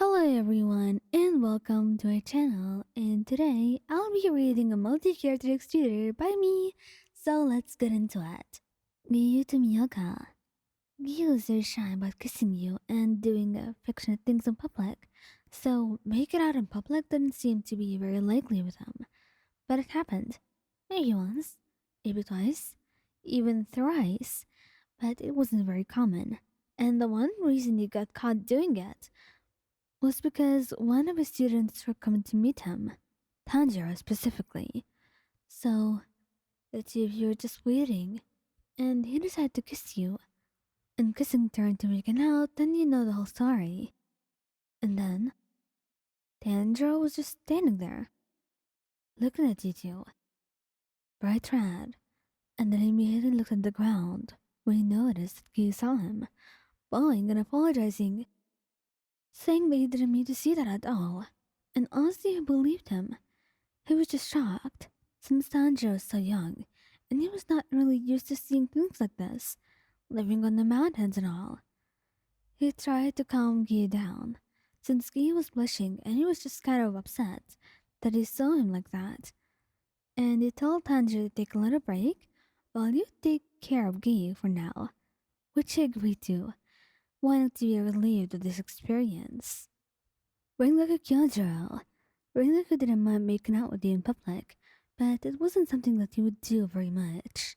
Hello everyone and welcome to our channel, and today I'll be reading a multi-character exterior by me, so let's get into it. Giyuu Tomioka. Giyuu is very shy about kissing you and doing affectionate things in public, so make it out in public didn't seem to be very likely with him. But it happened. Maybe once, maybe twice, even thrice, but it wasn't very common. And the one reason he got caught doing it was because one of his students were coming to meet him, Tanjiro specifically. So the two of you were just waiting, and he decided to kiss you. And kissing turned to making out, then you know the whole story. And then Tanjiro was just standing there, looking at you two, bright red, and then he immediately looked at the ground when he noticed that you saw him, bowing and apologizing, saying that he didn't mean to see that at all. And honestly, he believed him. He was just shocked, since Tanjiro was so young, and he was not really used to seeing things like this, living on the mountains and all. He tried to calm Giyuu down, since Giyuu was blushing and he was just kind of upset that he saw him like that. And he told Tanjiro to take a little break while you take care of Giyuu for now, which he agreed to, wanting to be relieved of this experience. Rengoku Kyojuro. Rengoku didn't mind making out with you in public, but it wasn't something that he would do very much.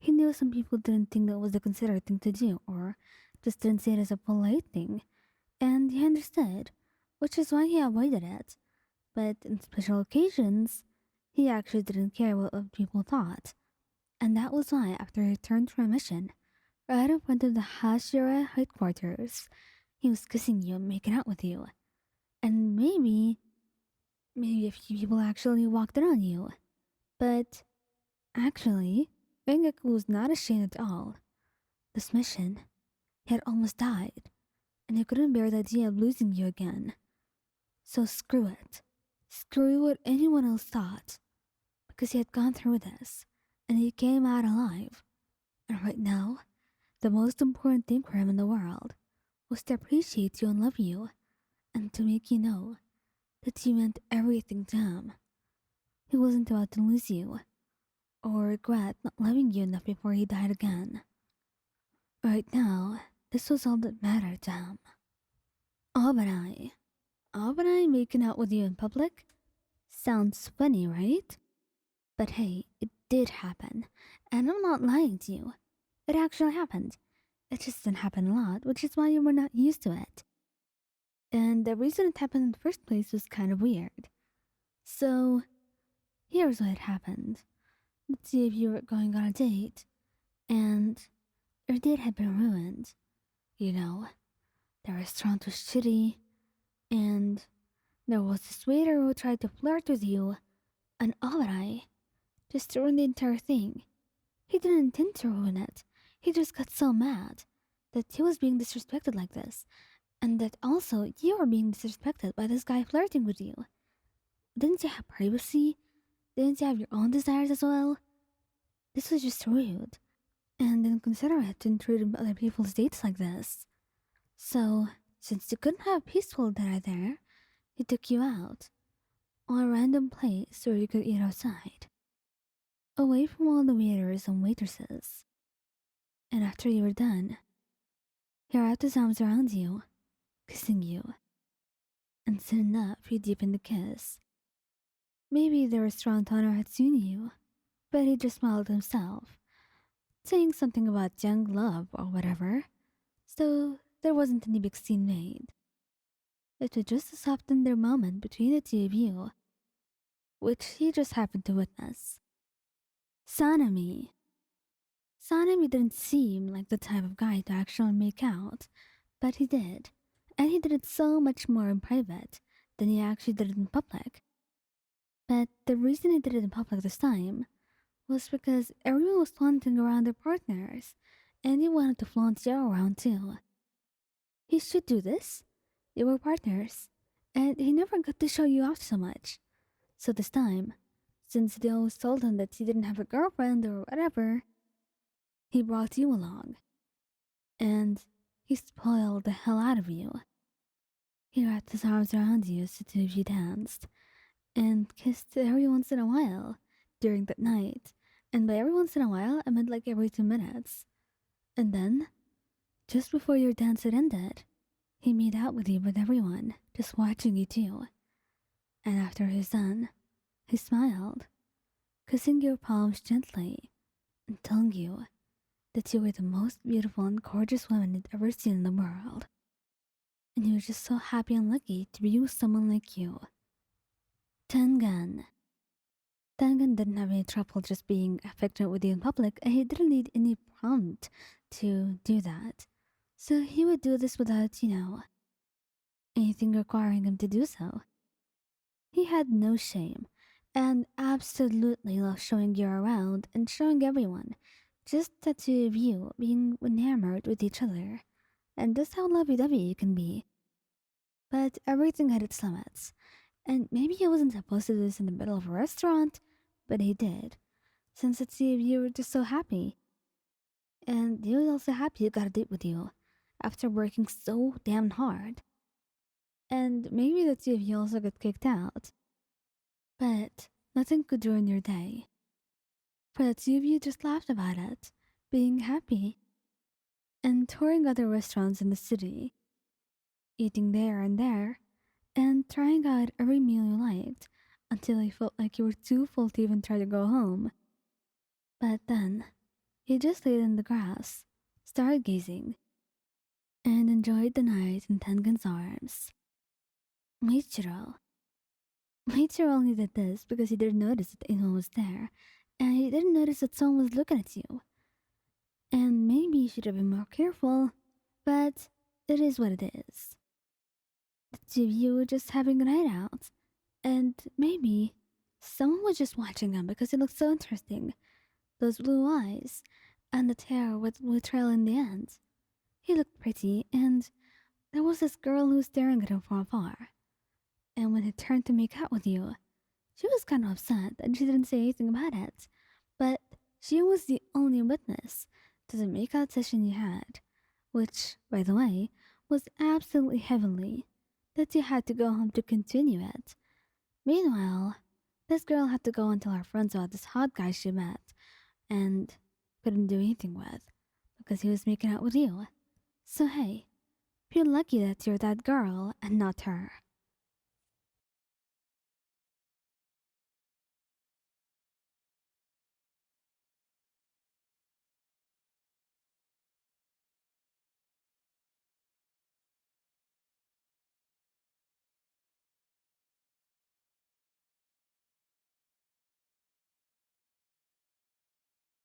He knew some people didn't think that was a considerate thing to do, or just didn't see it as a polite thing, and he understood, which is why he avoided it. But in special occasions, he actually didn't care what people thought. And that was why, after he returned from a mission, right in front of the Hashira headquarters, he was kissing you and making out with you. And maybe a few people actually walked in on you. But actually, Rengoku was not ashamed at all. This mission, he had almost died, and he couldn't bear the idea of losing you again. So screw it. Screw what anyone else thought. Because he had gone through this, and he came out alive. And right now, the most important thing for him in the world was to appreciate you and love you, and to make you know that you meant everything to him. He wasn't about to lose you, or regret not loving you enough before he died again. Right now, this was all that mattered to him. Obanai. Obanai making out with you in public? Sounds funny, right? But hey, it did happen, and I'm not lying to you. It actually happened. It just didn't happen a lot, which is why you were not used to it. And the reason it happened in the first place was kind of weird. So, here's what happened. Let's see if you were going on a date, and your date had been ruined. You know, the restaurant was shitty, and there was this waiter who tried to flirt with you, and Obanai just ruined the entire thing. He didn't intend to ruin it. He just got so mad that he was being disrespected like this, and that also you were being disrespected by this guy flirting with you. Didn't you have privacy? Didn't you have your own desires as well? This was just rude, and inconsiderate to intrude other people's dates like this. So, since you couldn't have a peaceful dinner there, he took you out, on a random place where you could eat outside, away from all the waiters and waitresses. And after you were done, he wrapped his arms around you, kissing you, and soon enough he deepened the kiss. Maybe the restaurant owner had seen you, but he just smiled himself, saying something about young love or whatever, so there wasn't any big scene made. It was just a soft tender moment between the two of you, which he just happened to witness. Sanemi. Sanemi didn't seem like the type of guy to actually make out, but he did, and he did it so much more in private than he actually did it in public. But the reason he did it in public this time was because everyone was flaunting around their partners, and he wanted to flaunt you around too. He should do this. They were partners, and he never got to show you off so much. So this time, since they always told him that he didn't have a girlfriend or whatever, he brought you along. And he spoiled the hell out of you. He wrapped his arms around you as the two of you danced, and kissed every once in a while during that night. And by every once in a while, I meant like every 2 minutes. And then, just before your dance had ended, he made out with you with everyone, just watching you too. And after he's done, he smiled, kissing your palms gently and telling you that you were the most beautiful and gorgeous woman he'd ever seen in the world. And you were just so happy and lucky to be with someone like you. Tengen. Tengen didn't have any trouble just being affectionate with you in public, and he didn't need any prompt to do that. So he would do this without, anything requiring him to do so. He had no shame, and absolutely loved showing you around and showing everyone, just the two of you being enamored with each other. And that's how lovey-dovey can be. But everything had its limits, and maybe he wasn't supposed to do this in the middle of a restaurant, but he did, since the two of you were just so happy. And he was also happy he got a date with you, after working so damn hard. And maybe the two of you also got kicked out. But nothing could ruin your day. For the two of you just laughed about it, being happy, and touring other restaurants in the city, eating there and there, and trying out every meal you liked until you felt like you were too full to even try to go home. But then, you just laid in the grass, stargazing, and enjoyed the night in Tengen's arms. Muichiro. Muichiro only did this because he didn't notice that anyone was there, and he didn't notice that someone was looking at you. And maybe you should have been more careful, but it is what it is. The two of you were just having a night out, and maybe someone was just watching him because he looked so interesting. Those blue eyes, and the hair with blue trail in the end. He looked pretty, and there was this girl who was staring at him from afar. And when he turned to make out with you, she was kind of upset and she didn't say anything about it. But she was the only witness to the makeout session you had, which, by the way, was absolutely heavenly, that you had to go home to continue it. Meanwhile, this girl had to go and tell her friends about this hot guy she met and couldn't do anything with because he was making out with you. So hey, feel lucky that you're that girl and not her.